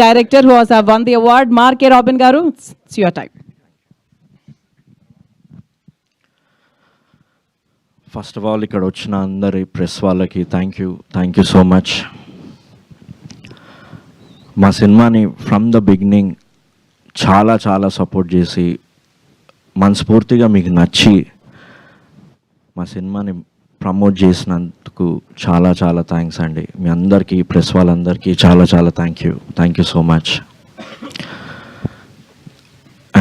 Director who has won the award, Mark A. Robin Garu, it's your time. First of all ఇక్కడ వచ్చిన అందరి press వాళ్ళకి thank you so much. మా సినిమాని from the beginning చాలా చాలా సపోర్ట్ చేసి మనస్ఫూర్తిగా మీకు నచ్చి మా సినిమాని ప్రమోట్ చేసినందుకు చాలా చాలా థ్యాంక్స్ అండి. మీ అందరికీ ప్రెస్ వాళ్ళందరికీ చాలా చాలా thank you so much.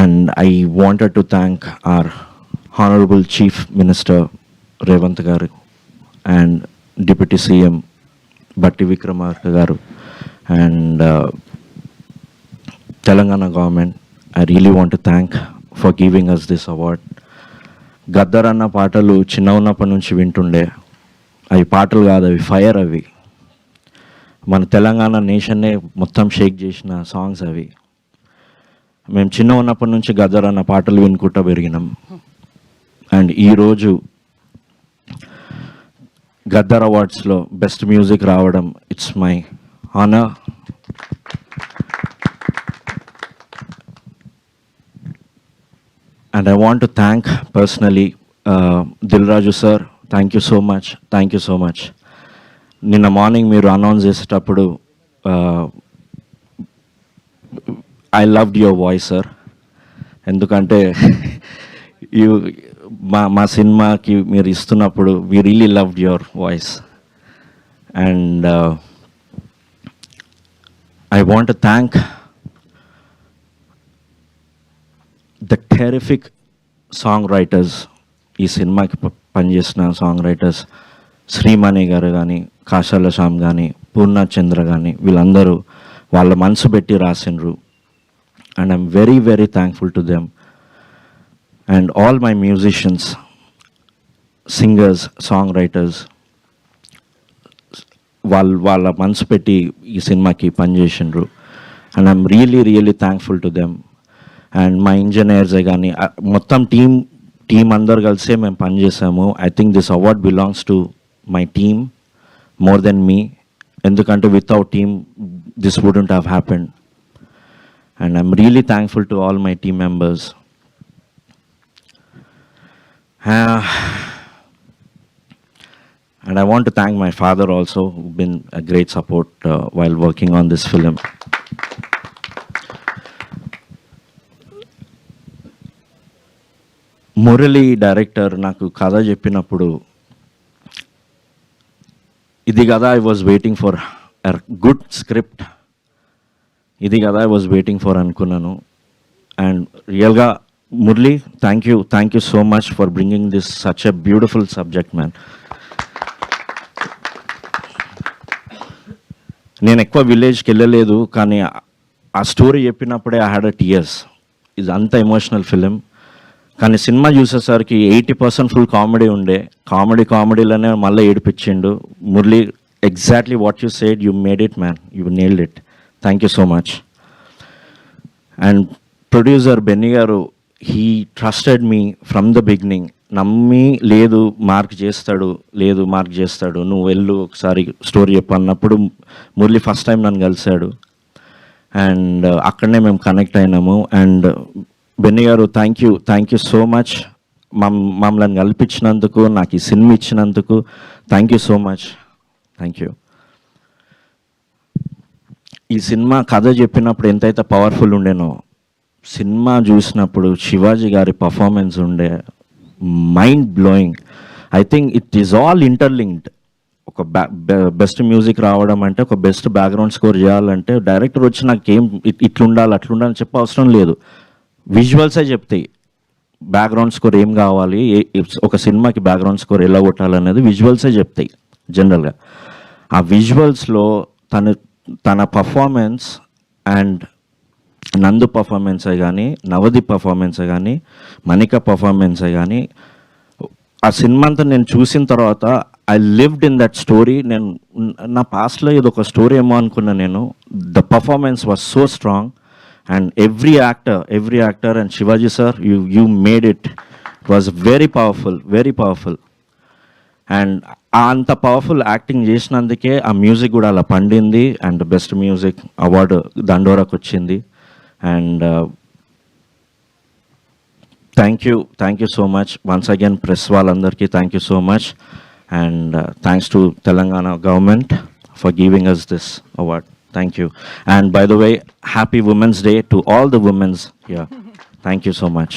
And I wanted to thank our honourable chief minister Revanth గారు and deputy CM Bhatti Vikramarka గారు and Telangana government. I really want to thank for giving us this award. Gaddar అన్న పాటలు చిన్న ఉన్నప్పటి నుంచి వింటుండే. అవి పాటలు కాదు, అవి ఫైర్. అవి మన తెలంగాణ నేషన్నే మొత్తం షేక్ చేసిన సాంగ్స్ అవి. మేము చిన్న ఉన్నప్పటి నుంచి గద్దర్ అన్న పాటలు వినుకుంటూ పెరిగినాం. అండ్ ఈరోజు గద్దర్ అవార్డ్స్లో బెస్ట్ మ్యూజిక్ రావడం it's my honour. And I want to thank personally Dilraju sir. Thank you so much. నిన్న మార్నింగ్ మీరు అనౌన్స్ చేసేటప్పుడు I loved your voice sir. ఎందుకంటే మా సినిమాకి మీరు ఇస్తున్నప్పుడు we really loved your voice. And I want to thank the terrific song writers. ఈ సినిమాకి పనిచేసిన సాంగ్ రైటర్స్ శ్రీమణి గారు కానీ, కాశాల శ్యామ్ కానీ, పూర్ణచంద్ర కానీ, వీళ్ళందరూ వాళ్ళ మనసు పెట్టి రాసిండ్రు. And I'm very very thankful to them. And all my musicians, singers, song writers వాళ్ళ మనసు పెట్టి ఈ సినిమాకి పనిచేసిండ్రు. And I'm really thankful to them. And మా ఇంజనీర్సే కానీ మొత్తం టీం అందరు కలిసే మేము పనిచేసాము. I think this award belongs to my team more than me. ఎందుకంటే without team this wouldn't have happened. And I'm really thankful to all my team members. And I want to thank my father also, who's been a great support while working on this film. Murali director నాకు కథ చెప్పినప్పుడు ఇది కదా I was waiting for a good script, ఇది కదా I was waiting for అనుకున్నాను. And రియల్గా Murali thank you so much for bringing this such a beautiful subject man. నేను ఎక్కువ విలేజ్కి వెళ్ళలేదు, కానీ ఆ స్టోరీ చెప్పినప్పుడే ఐ హ్యాడ్ అ టీయర్స్. ఇది అంత ఎమోషనల్ ఫిలిం. కానీ సినిమా చూసేసరికి 80% ఫుల్ కామెడీ ఉండే. కామెడీలోనే మళ్ళీ ఏడిపించిండు Murali. Exactly what you said, you made it man, you nailed it. Thank you so much. And producer Benny garu, he trusted me from the beginning. నమ్మి లేదు మార్క్ చేస్తాడు, నువ్వు వెళ్ళు ఒకసారి స్టోరీ చెప్పన్నప్పుడు మురళి ఫస్ట్ టైం నన్ను కలిశాడు. అండ్ అక్కడనే మేము కనెక్ట్ అయినాము. And Benny garu thank you so much. మమ్మల్ని కల్పించినందుకు, నాకు ఈ సినిమా ఇచ్చినందుకు thank you so much. Thank you. ఈ సినిమా కథ చెప్పినప్పుడు ఎంతైతే పవర్ఫుల్ ఉండేనో, సినిమా చూసినప్పుడు శివాజీ గారి పర్ఫార్మెన్స్ ఉండే mind blowing. I think it is all interlinked. ఒక బెస్ట్ మ్యూజిక్ రావడం అంటే, ఒక బెస్ట్ బ్యాక్గ్రౌండ్ స్కోర్ చేయాలంటే డైరెక్టర్ వచ్చి నాకేం ఇట్లుండాలి అట్లుండాలని చెప్పే అవసరం లేదు. విజువల్సే చెప్తాయి బ్యాక్గ్రౌండ్ స్కోర్ ఏం కావాలి, ఒక సినిమాకి బ్యాక్గ్రౌండ్ స్కోర్ ఎలా కొట్టాలనేది విజువల్సే చెప్తాయి జనరల్గా. ఆ విజువల్స్లో తన పర్ఫార్మెన్స్ అండ్ నందు పర్ఫార్మెన్సే కానీ, నవదీప్ పర్ఫార్మెన్సే కానీ, మణిక పర్ఫార్మెన్సే కానీ, ఆ సినిమా అంతా నేను చూసిన తర్వాత I lived in that story. నేను నా పాస్ట్లో ఇది ఒక స్టోరీ ఏమో అనుకున్నా నేను. The performance was so strong. And every actor and Shivaji sir, you made it. It was very powerful. And అంత పవర్ఫుల్ యాక్టింగ్ చేసినందుకే ఆ మ్యూజిక్ కూడా అలా పండింది అండ్ బెస్ట్ మ్యూజిక్ అవార్డు దండోరాకు వచ్చింది. And thank you so much once again press వాళ్ళందరికీ thank you so much and thanks to Telangana government for giving us this award. Thank you. And by the way, happy Women's Day to all the women's here. Thank you so much.